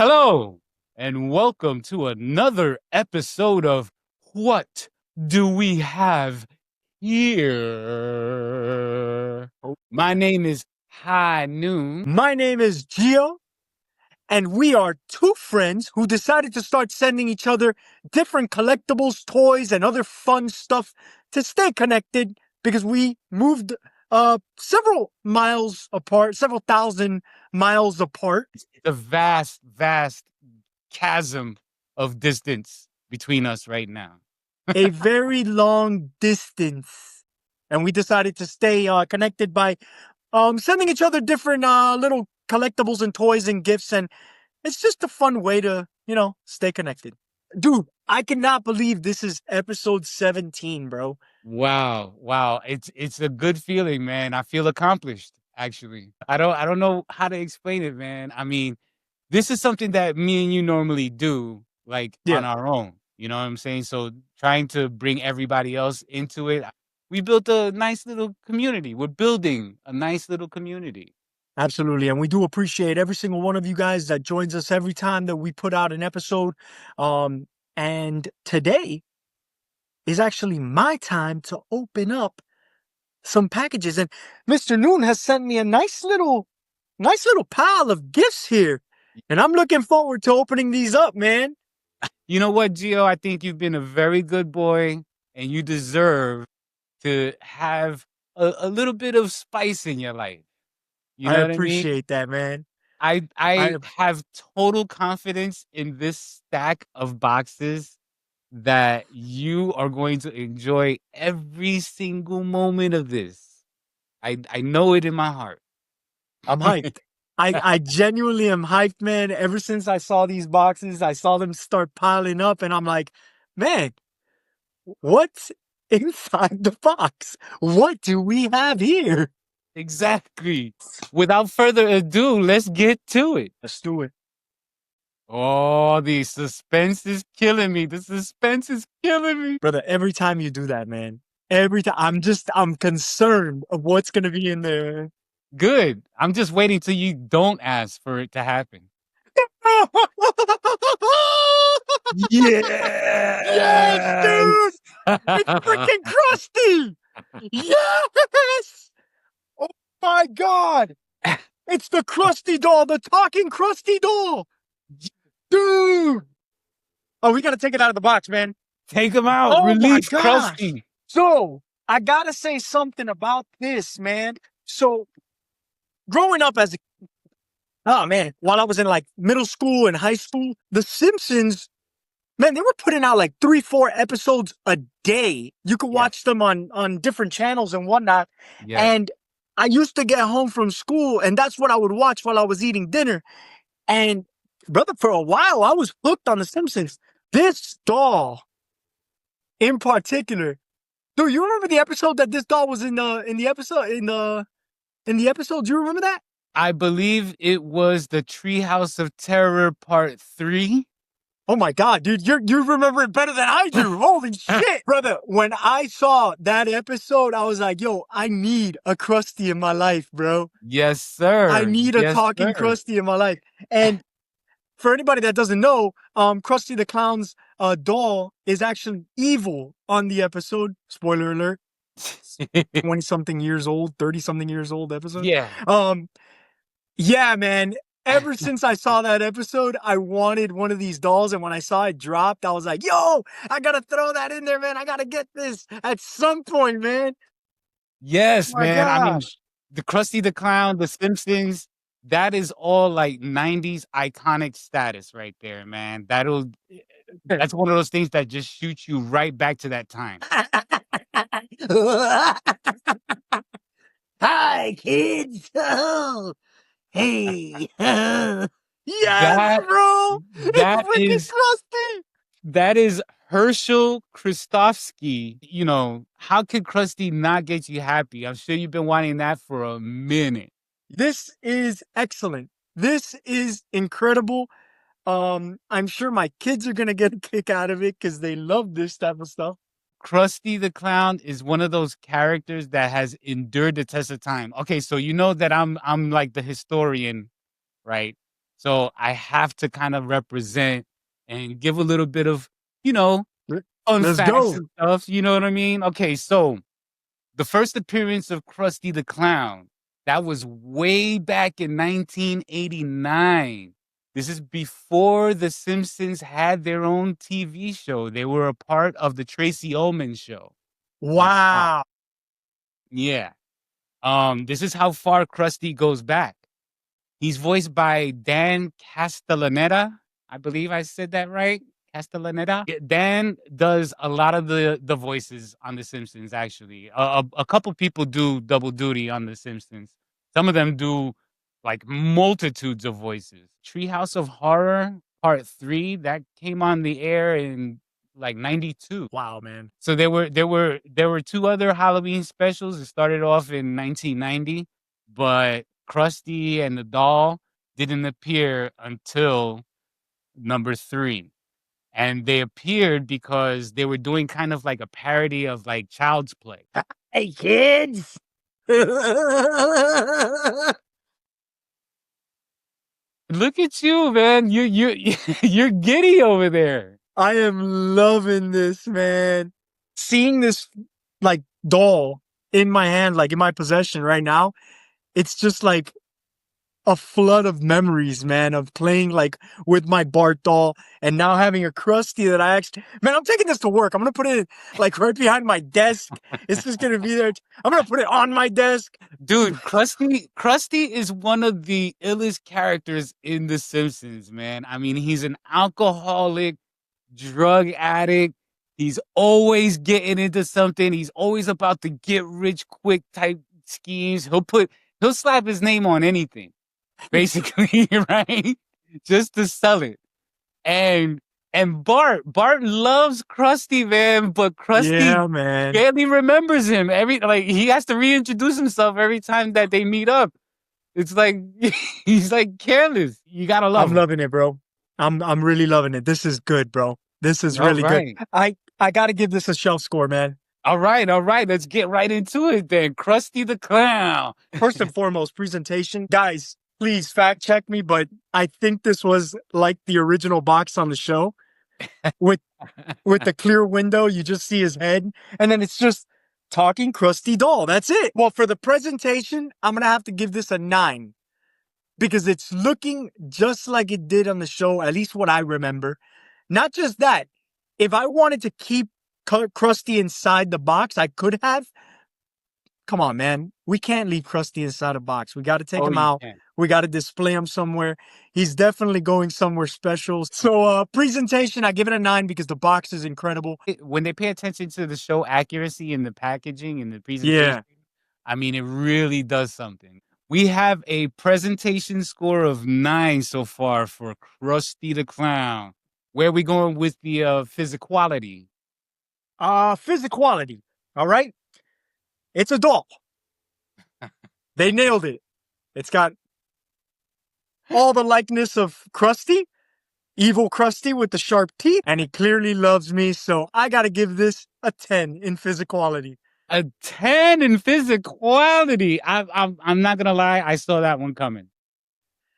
Hello, and welcome to another episode of What Do We Have Here? My name is High Noon. My name is Gio, and we are two friends who decided to start sending each other different collectibles, toys, and other fun stuff to stay connected because we moved several miles apart, several thousand miles apart. It's a vast, vast chasm of distance between us right now. A very long distance. And we decided to stay connected by sending each other different little collectibles and toys and gifts. And it's just a fun way to, stay connected. Dude, I cannot believe this is episode 17, bro. Wow. It's a good feeling, man. I feel accomplished, actually. I don't know how to explain it, man. I mean, this is something that me and you normally do, like, Yeah, on our own. You know what I'm saying? So trying to bring everybody else into it, we built a nice little community. We're building a nice little community. absolutely. And we do appreciate every single one of you guys that joins us every time that we put out an episode. And today is actually my time to open up some packages. And Mr. Noon has sent me a nice little pile of gifts here. And I'm looking forward to opening these up, man. You know what, Gio? I think you've been a very good boy, and you deserve to have a little bit of spice in your life. You I know what I mean? appreciate that, man. I have total confidence in this stack of boxes that you are going to enjoy every single moment of this. I know it in my heart. I'm hyped. I genuinely am hyped, man. Ever since I saw these boxes, I saw them start piling up, and I'm like, man, what's inside the box? What do we have here? Exactly. Without further ado, let's get to it. Let's do it. Oh, the suspense is killing me. The suspense is killing me. Brother, every time you do that, man, every time I'm concerned of what's gonna be in there. Good. I'm just waiting till you don't ask for it to happen. Yes, dude! It's freaking Krusty! Yes! Oh my god! It's the Krusty doll, the talking Krusty doll! Dude! Oh, we gotta take it out of the box, man. Take him out. Oh my Release gosh! Krusty. So, I gotta say something about this, man. So, growing up as a while I was in like middle school and high school, The Simpsons, man, they were putting out like 3-4 episodes a day. You could watch them on different channels and whatnot. Yeah. And I used to get home from school, and that's what I would watch while I was eating dinner. And brother, for a while, I was hooked on The Simpsons. This doll, in particular, dude, you remember the episode that this doll was in the episode? Do you remember that? I believe it was the Treehouse of Terror Part 3. Oh my god, dude, you remember it better than I do. Holy shit, brother. When I saw that episode, I was like, yo, I need a Krusty in my life, bro. Yes, sir. I need a talking Krusty in my life. And for anybody that doesn't know, Krusty the Clown's doll is actually evil on the episode. Spoiler alert. 20-something years old, 30-something years old episode. Yeah. Yeah, man. Ever since I saw that episode, I wanted one of these dolls. And when I saw it dropped, I was like, yo, I gotta throw that in there, man. I gotta get this at some point, man. Yes, Oh my man. I mean, gosh. the Krusty the Clown, The Simpsons, that is all like 90s iconic status right there, man. That's one of those things that just shoots you right back to that time. Hi, kids. Oh, hey. Yes, That bro. It's that freaking is Krusty. that is Herschel Kristofsky. You know, how could Krusty not get you happy? I'm sure you've been wanting that for a minute. This is excellent. This is incredible. I'm sure my kids are gonna get a kick out of it because they love this type of stuff. Krusty the Clown is one of those characters that has endured the test of time. Okay, so you know that I'm like the historian, right? So I have to kind of represent and give a little bit of, you know, fun Let's facts go. and stuff. You know what I mean? Okay, so the first appearance of Krusty the Clown, that was way back in 1989. This is before The Simpsons had their own TV show. They were a part of the Tracy Ullman show on Fox. Wow. Yeah. This is how far Krusty goes back. He's voiced by Dan Castellaneta. I believe I said that right. Castellaneta. Dan does a lot of the voices on The Simpsons. Actually, a couple people do double duty on The Simpsons. Some of them do like multitudes of voices. Treehouse of Horror Part 3 that came on the air in like 92. Wow, man. So there were two other Halloween specials. It started off in 1990, but Krusty and the Doll didn't appear until number 3. And they appeared because they were doing kind of like a parody of like Child's Play. Hey, kids. Look at you, man. You you're giddy over there. I am loving this, man. Seeing this like doll in my hand, like in my possession right now, it's just like a flood of memories, man, of playing like with my Bart doll and now having a Krusty that I actually, man, I'm taking this to work. I'm gonna put it like right behind my desk. It's just gonna be there. I'm gonna put it on my desk. Dude, Krusty is one of the illest characters in The Simpsons, man. I mean, he's an alcoholic, drug addict. He's always getting into something. He's always about to get rich quick type schemes. He'll slap his name on anything, basically, right? Just to sell it. And Bart loves Krusty, man, but Krusty Yeah, man. barely remembers him. He has to reintroduce himself every time that they meet up. It's like he's like careless. You gotta love I'm him. loving it, bro. I'm really loving it. This is good, bro. This is All really good. right. I gotta give this a shelf score, man. All right, all right. Let's get right into it then. Krusty the Clown. First and foremost, presentation. Guys, please fact check me, but I think this was like the original box on the show with the clear window. You just see his head, and then it's just talking Krusty doll. That's it. Well, for the presentation, I'm gonna have to give this a 9 because it's looking just like it did on the show, at least what I remember. Not just that, if I wanted to keep Krusty inside the box, I could have. Come on, man. We can't leave Krusty inside a box. We got to take Oh, him you out. can. We got to display him somewhere. He's definitely going somewhere special. So, presentation, I give it a 9 because the box is incredible. When they pay attention to the show accuracy in the packaging and the Yeah. presentation, I mean, it really does something. We have a presentation score of 9 so far for Krusty the Clown. Where are we going with the physicality? Physicality. All right. It's a doll. They nailed it. It's got all the likeness of Krusty, evil Krusty with the sharp teeth, and he clearly loves me. So I got to give this a 10 in physicality. A 10 in physicality. I'm not gonna lie, I saw that one coming.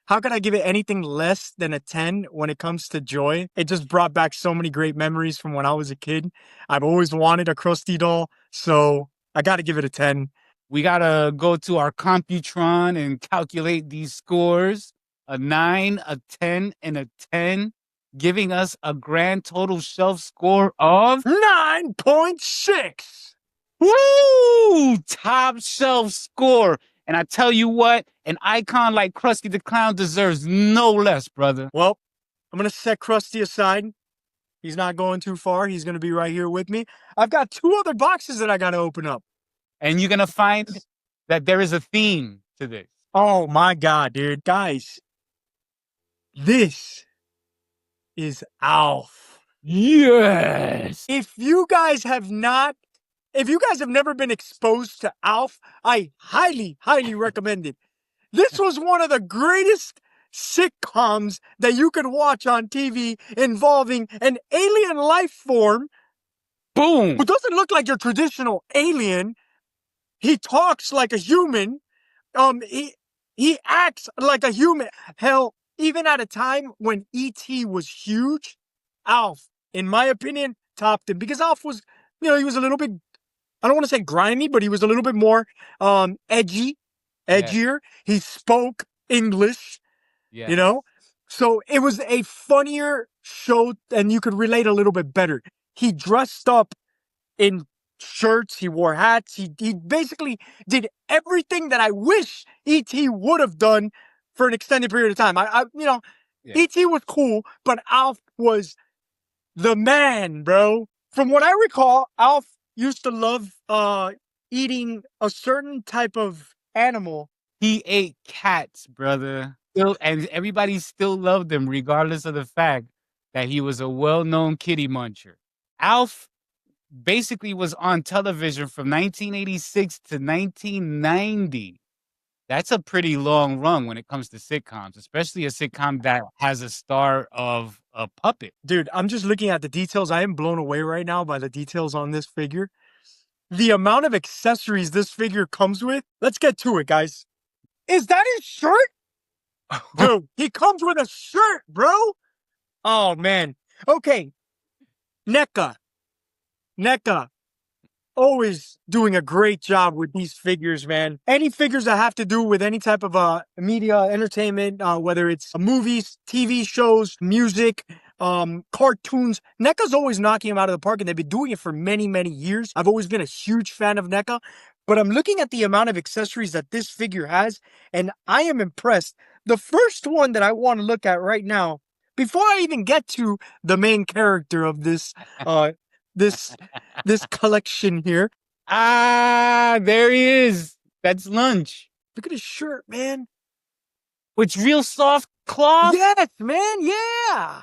How could I give it anything less than a 10 when it comes to joy? It just brought back so many great memories from when I was a kid. I've always wanted a Krusty doll, so I got to give it a 10. We gotta go to our Computron and calculate these scores. A 9, a 10, and a 10, giving us a grand total shelf score of 9.6. woo! Top shelf score. And I tell you what, an icon like Krusty the Clown deserves no less, brother. Well, I'm going to set Krusty aside. He's not going too far. He's going to be right here with me. I've got 2 other boxes that I got to open up. And you're gonna find that there is a theme to this. Oh my God, dude. Guys, this is Alf. Yes. If you guys have never been exposed to Alf, I highly, highly recommend it. This was one of the greatest sitcoms that you could watch on TV involving an alien life form Boom. who doesn't look like your traditional alien. He talks like a human. He acts like a human. Hell, even at a time when E.T. was huge, Alf, in my opinion, topped him because Alf was, he was a little bit, I don't want to say grimy, but he was a little bit more edgy, Yes, edgier. He spoke English, you yes. know? So it was a funnier show and you could relate a little bit better. He dressed up in shirts, he wore hats, he basically did everything that I wish E.T. would have done for an extended period of time. Yeah. E.T. was cool, but Alf was the man, bro. From what I recall, Alf used to love eating a certain type of animal. He ate cats, brother. Still, and everybody still loved him regardless of the fact that he was a well-known kitty muncher. Alf basically was on television from 1986 to 1990. That's a pretty long run when it comes to sitcoms, especially a sitcom that has a star of a puppet. Dude, I'm just looking at the details. I am blown away right now by the details on this figure. The amount of accessories this figure comes with. Let's get to it, guys. Is that his shirt? Dude, he comes with a shirt, bro. Oh, man. Okay. NECA. NECA. Always doing a great job with these figures, man. Any figures that have to do with any type of media, entertainment, whether it's movies, TV shows, music, cartoons, NECA's always knocking them out of the park, and they've been doing it for many, many years. I've always been a huge fan of NECA, but I'm looking at the amount of accessories that this figure has, and I am impressed. The first one that I want to look at right now, before I even get to the main character of this this collection here. Ah, there he is. That's lunch. Look at his shirt, man. With real soft cloth. Yes, man. Yeah.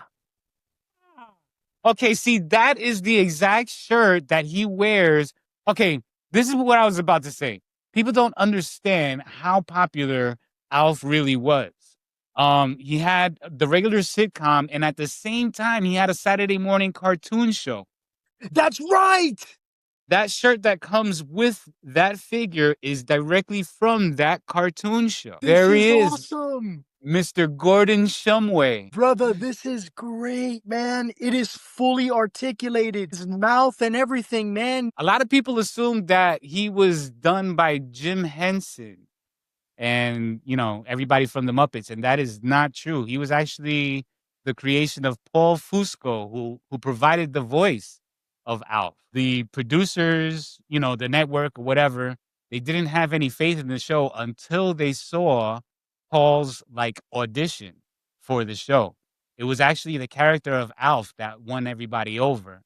Okay, see, that is the exact shirt that he wears. Okay, this is what I was about to say. People don't understand how popular Alf really was. He had the regular sitcom, and at the same time, he had a Saturday morning cartoon show. That's right. That shirt that comes with that figure is directly from that cartoon show. This There is he is, awesome. Mr. Gordon Shumway. Brother, this is great, man. It is fully articulated. His mouth and everything, man. A lot of people assume that he was done by Jim Henson and, everybody from the Muppets, and that is not true. He was actually the creation of Paul Fusco, who provided the voice of Alf. The producers, the network or whatever, they didn't have any faith in the show until they saw Paul's audition for the show. It was actually the character of Alf that won everybody over.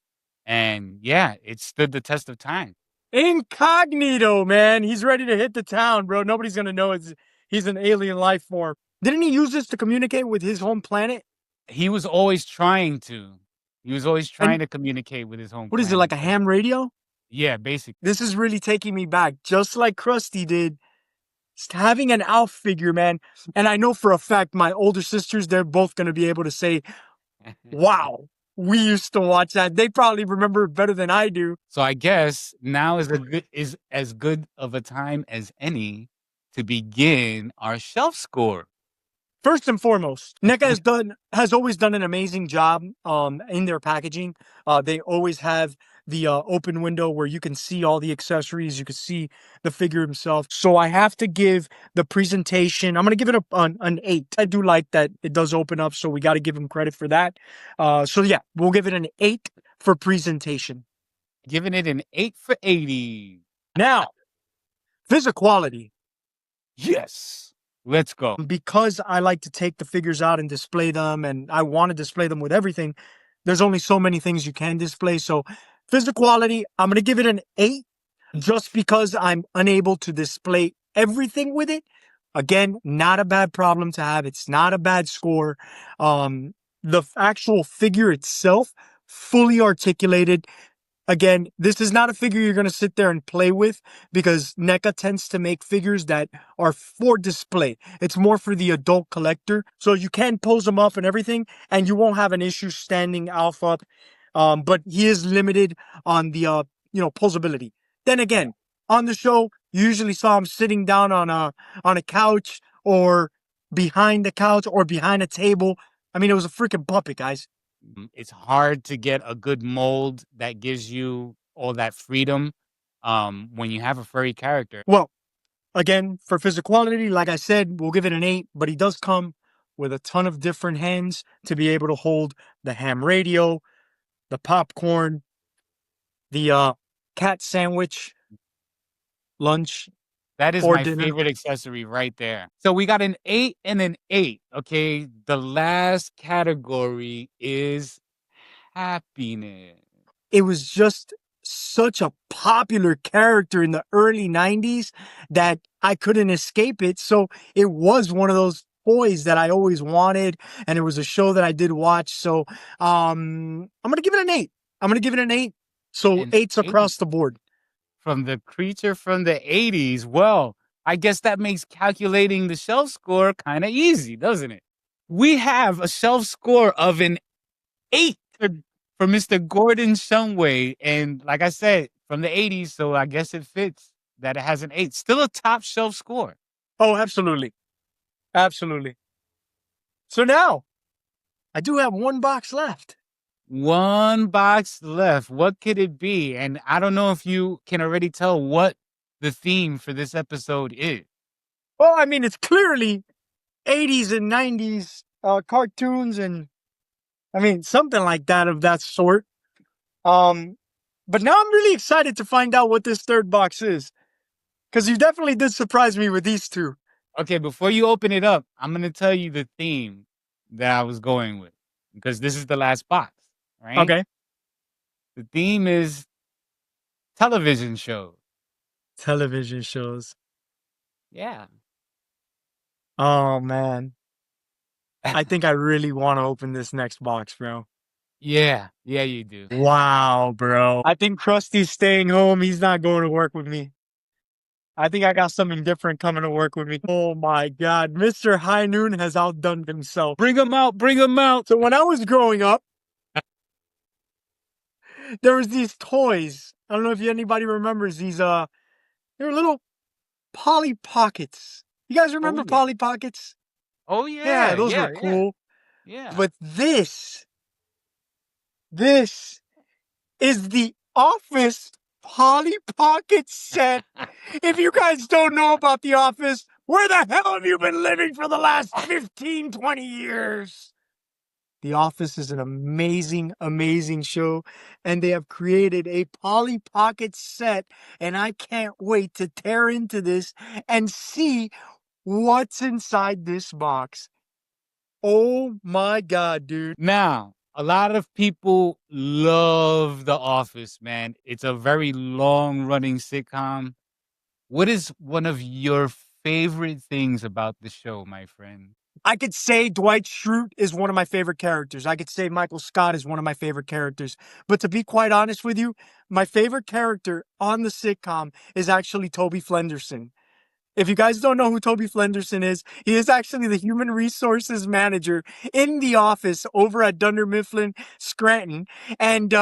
And yeah, it stood the test of time. Incognito, man. He's ready to hit the town, bro. Nobody's gonna know he's an alien life form. Didn't he use this to communicate with his home planet? He was always trying to. He was always And trying to communicate with his home what is it, planet. like a ham radio? Yeah, basically. This is really taking me back, just like Krusty did. Just having an Alf figure, man. And I know for a fact my older sisters, they're both going to be able to say, wow, we used to watch that. They probably remember it better than I do. So I guess now is as good of a time as any to begin our shelf score. First and foremost, NECA has always done an amazing job in their packaging. They always have the open window where you can see all the accessories, you can see the figure himself. So I have to give the presentation, I'm going to give it an 8. I do like that it does open up, so we got to give him credit for that. So yeah, we'll give it an 8 for presentation. Giving it an 8 for 80. Now, physicality. Yes. Let's go. Because I like to take the figures out and display them, and I want to display them with everything, there's only so many things you can display. So physicality, I'm going to give it an 8 just because I'm unable to display everything with it. Again, not a bad problem to have. It's not a bad score. The actual figure itself, fully articulated. Again, this is not a figure you're going to sit there and play with because NECA tends to make figures that are for display. It's more for the adult collector. So you can pose them up and everything, and you won't have an issue standing Alf up. But he is limited on the, posability. Then again, on the show, you usually saw him sitting down on a couch or behind the couch or behind a table. I mean, it was a freaking puppet, guys. It's hard to get a good mold that gives you all that freedom when you have a furry character. Well, again, for physicality, like I said, we'll give it an 8, but he does come with a ton of different hands to be able to hold the ham radio, the popcorn, the cat sandwich, lunch, That is or my dinner. favorite accessory right there. So we got an 8 and an 8. Okay. The last category is happiness. It was just such a popular character in the early 90s that I couldn't escape it. So it was one of those toys that I always wanted, and it was a show that I did watch. So I'm gonna give it an 8. I'm gonna give it an 8. So And eights 8 across the board. from the creature from the 80s. Well, I guess that makes calculating the shelf score kind of easy, doesn't it? We have a shelf score of an 8 for Mr. Gordon Shumway. And like I said, from the 80s, so I guess it fits that it has an 8. Still a top shelf score. Oh, absolutely. Absolutely. So now I do have one box left. One box left. What could it be? And I don't know if you can already tell what the theme for this episode is. Well, I mean, it's clearly 80s and 90s cartoons and I mean, something like that of that sort. Um, but now I'm really excited to find out what this third box is. Because you definitely did surprise me with these two. Okay, before you open it up, I'm going to tell you the theme that I was going with because this is the last box, right? Okay. The theme is television shows. Television shows. Yeah. Oh man. I think I really want to open this next box, bro. Yeah. Yeah, you do. Wow, bro. I think Krusty's staying home. He's not going to work with me. I think I got something different coming to work with me. Oh my God. Mr. High Noon has outdone himself. Bring them out. Bring them out. So when I was growing up, there was these toys. I don't know if anybody remembers these. They were little Polly Pockets. You guys Oh, remember yeah. Polly Pockets? Oh, Yeah, yeah. those were Yeah. Yeah. cool. Yeah. But this is the Office Polly Pocket set. If you guys don't know about The Office, where the hell have you been living for the last 15, 20 years? The Office is an amazing, amazing show, and they have created a Polly Pocket set, and I can't wait to tear into this and see what's inside this box. Oh my God, dude. Now, a lot of people love The Office, man. It's a very long running sitcom. What is one of your favorite things about the show, my friend? I could say Dwight Schrute is one of my favorite characters. I could say Michael Scott is one of my favorite characters. But to be quite honest with you, my favorite character on the sitcom is actually Toby Flenderson. If you guys don't know who Toby Flenderson is, he is actually the human resources manager in the office over at Dunder Mifflin, Scranton. And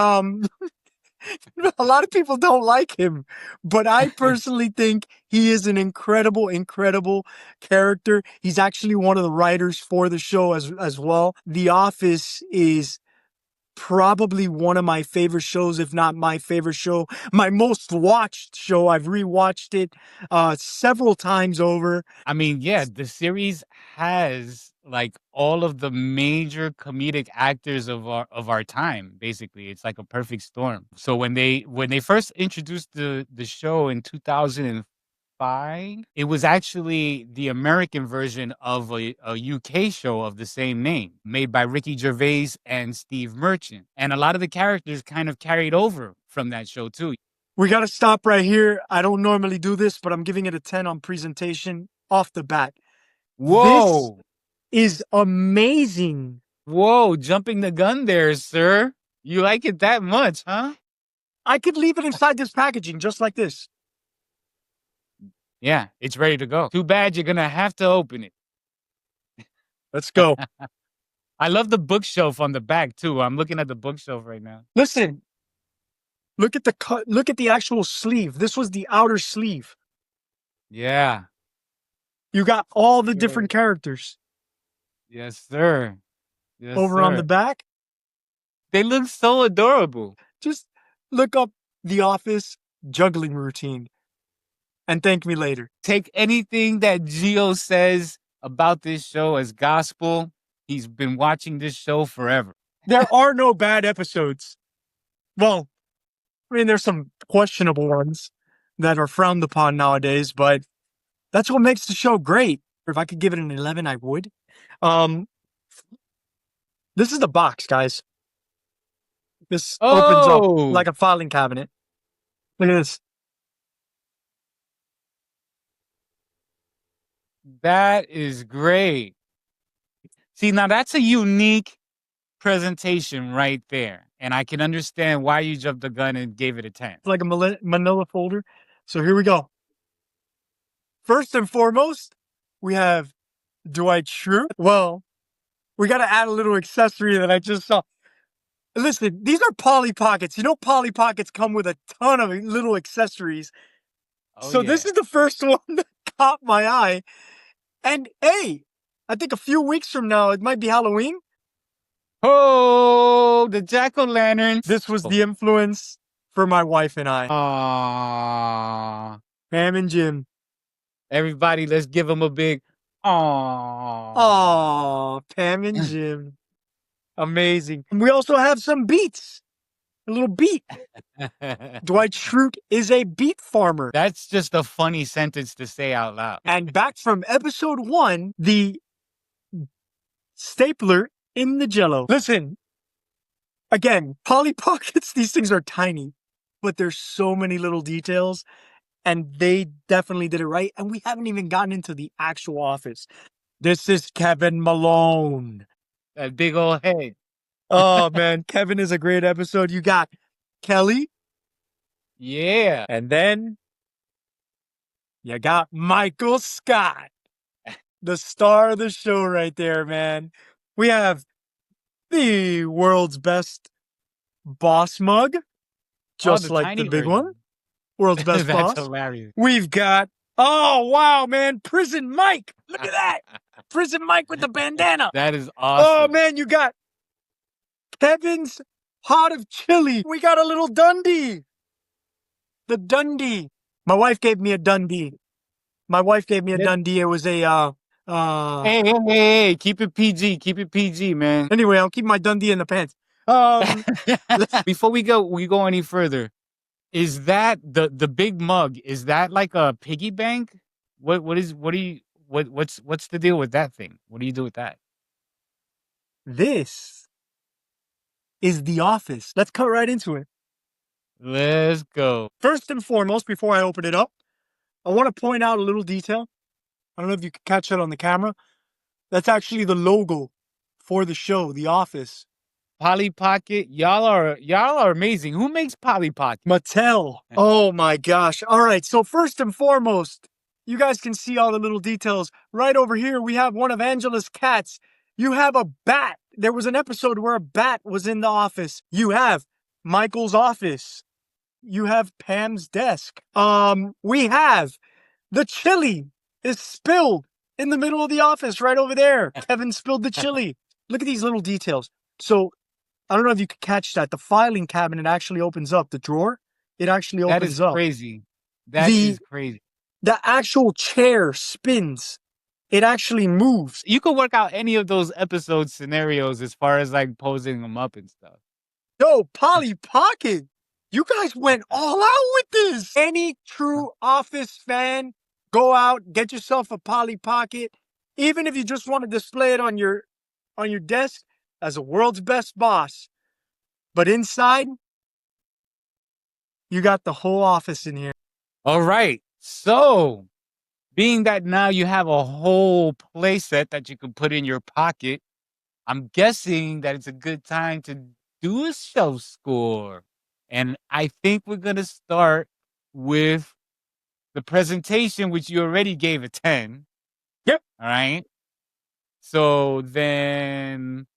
a lot of people don't like him, but I personally think he is an incredible, incredible character. He's actually one of the writers for the show as well. The Office is probably one of my favorite shows, if not my favorite show, my most watched show. I've rewatched it several times over. I mean, yeah, the series has like all of the major comedic actors of our time. Basically, it's like a perfect storm. So when they first introduced the show in 2005, it was actually the American version of a UK show of the same name, made by Ricky Gervais and Steve Merchant, and a lot of the characters kind of carried over from that show too. We got to stop right here. I don't normally do this, but I'm giving it a 10 on presentation off the bat. This Whoa, is amazing. whoa, jumping the gun there, sir. You like it that much, huh? I could leave it inside this packaging just like this. Yeah, it's ready to go. Too bad you're gonna have to open it. Let's go. I love the bookshelf on the back too. I'm looking at the bookshelf right now. Listen, look at the cut. Look at the actual sleeve. This was the outer sleeve. Yeah. You got all the Yeah. different characters. Yes, sir. Yes, Over on the sir. back, They look so adorable. just look up The Office juggling routine and thank me later. Take anything that Gio says about this show as gospel. He's been watching this show forever. There are no bad episodes. Well, I mean, there's some questionable ones that are frowned upon nowadays, but that's what makes the show great. If I could give it an 11, I would. Um, this is the box, guys. This opens up Oh, like a filing cabinet. Look at this. that is great. See, now that's a unique presentation right there. And I can understand why you jumped the gun and gave it a 10. It's like a manila folder. So here we go. First and foremost, we have Dwight Schrute. Well, we got to add a little accessory that I just saw. Listen, these are Polly Pockets. You know, Polly Pockets come with a ton of little accessories. Oh, So this yeah. is the first one that caught my eye. And hey, I think a few weeks from now, it might be Halloween. Oh, the jack-o'-lanterns. This was the influence for my wife and I. Aww. Pam and Jim. Everybody, let's give them a big aww. Aw, Pam and Jim. Amazing. And we also have some beets. A little beet. Dwight Schrute is a beet farmer. That's just a funny sentence to say out loud. And back from episode 1, the stapler in the jello. Listen, again, Polly Pockets, these things are tiny, but there's so many little details, and they definitely did it right. And we haven't even gotten into the actual office. This is Kevin Malone. That big old head. Oh, man, Kevin is a great episode. You got Kelly. Yeah. And then you got Michael Scott, the star of the show right there, man. We have the world's best boss mug, Oh, just the like the tiny big one. version. World's best That's boss. hilarious. We've got, oh, wow, man, Prison Mike. Look at that. Prison Mike with the bandana. That is Oh, awesome. man, you got Kevin's Pot of Chili. We got a little Dundee. The Dundee. My wife gave me a Dundee. It was a, Hey, keep it PG. Keep it PG, man. anyway, I'll keep my Dundee in the pants. Before we go any further, is that the big mug? Is that like a piggy bank? What's the deal with that thing? What do you do with that? This is The Office. Let's cut right into it. Let's go. First and foremost, before I open it up, I want to point out a little detail. I don't know if you can catch that on the camera. That's actually the logo for the show, The Office. Polly Pocket, y'all are amazing. Who makes Polly Pocket? Mattel. Oh my gosh. All right. So first and foremost, you guys can see all the little details. Right over here, we have one of Angela's cats. You have a bat. There was an episode where a bat was in the office. You have Michael's office. You have Pam's desk. We have the chili is spilled in the middle of the office right over there. Kevin spilled the chili. Look at these little details. So I don't know if you could catch that. The filing cabinet actually opens up. The drawer, it actually That opens is up. crazy. That The- is crazy. The actual chair spins. It actually moves. You could work out any of those episode scenarios as far as like posing them up and stuff. Yo, Polly Pocket, you guys went all out with this. Any true Office fan, go out, get yourself a Polly Pocket. Even if you just want to display it on your desk as a world's best boss. But inside, you got the whole office in here. All right. So, being that now you have a whole playset that you can put in your pocket, I'm guessing that it's a good time to do a shelf score. And I think we're going to start with the presentation, which you already gave a 10. Yep. All right. So then,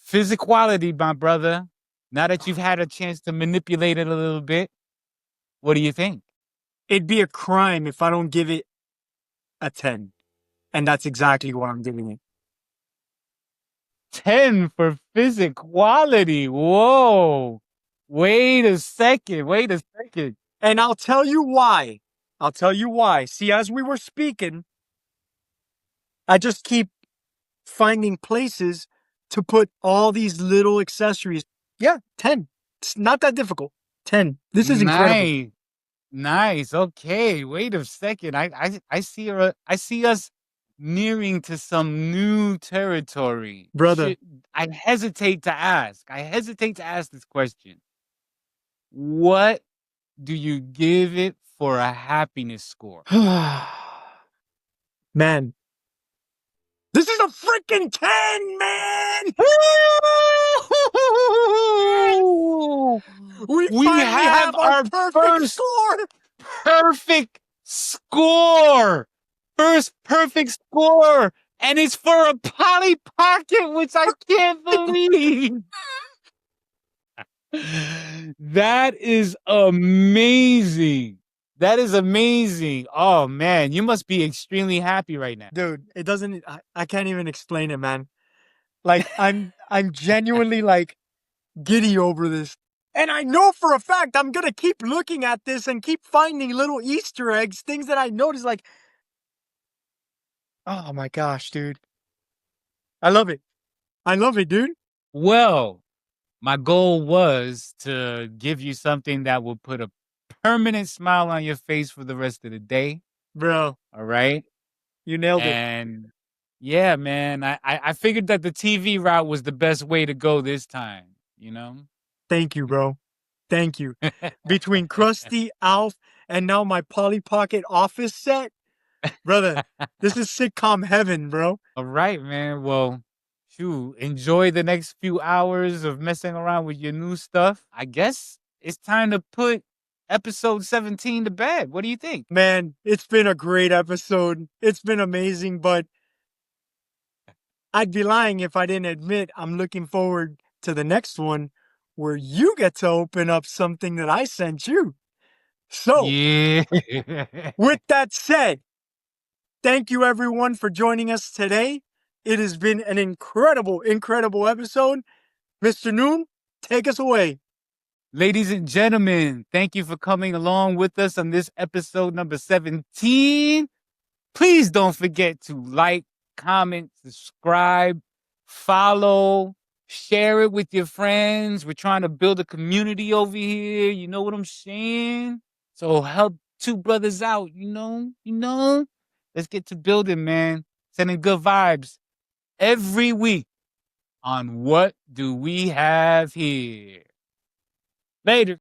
physicality, my brother, now that you've had a chance to manipulate it a little bit, what do you think? It'd be a crime if I don't give it a 10. And that's exactly what I'm giving it. 10 for physic quality. Whoa. Wait a second. Wait a second. And I'll tell you why. I'll tell you why. See, as we were speaking, I just keep finding places to put all these little accessories. Yeah, 10. It's not that difficult. 10. This is incredible. Nice. Nice. Okay. Wait a second. I see us nearing to some new territory. Brother. I hesitate to ask. I hesitate to ask this question. What do you give it for a happiness score? Man, this is a freaking 10, man! We We finally have have our our perfect first score! perfect score. First perfect score. And it's for a Polly Pocket, which I can't believe. That is amazing. That is amazing. Oh man, you must be extremely happy right now. Dude, it doesn't I can't even explain it, man. Like I'm genuinely like giddy over this. And I know for a fact I'm gonna keep looking at this and keep finding little Easter eggs, things that I notice like, oh my gosh, dude. I love it. I love it, dude. Well, my goal was to give you something that will put a permanent smile on your face for the rest of the day. Bro, All right. you nailed it. And yeah, man, I figured that the TV route was the best way to go this time, you know? Thank you, bro. Thank you. Between Krusty, Alf, and now my Polly Pocket office set, brother, this is sitcom heaven, bro. All right, man. Well, shoot, enjoy the next few hours of messing around with your new stuff. I guess it's time to put episode 17 to bed. What do you think? Man, it's been a great episode. It's been amazing, but I'd be lying if I didn't admit I'm looking forward to the next one where you get to open up something that I sent you. So, Yeah. with that said, thank you everyone for joining us today. It has been an incredible, incredible episode. Mr. Noon, take us away. Ladies and gentlemen, thank you for coming along with us on this episode number 17. Please don't forget to like, comment, subscribe, follow, share it with your friends. We're trying to build a community over here. You know what I'm saying? So help two brothers out, you know? Let's get to building, man. Sending good vibes every week on What Do We Have Here? Later.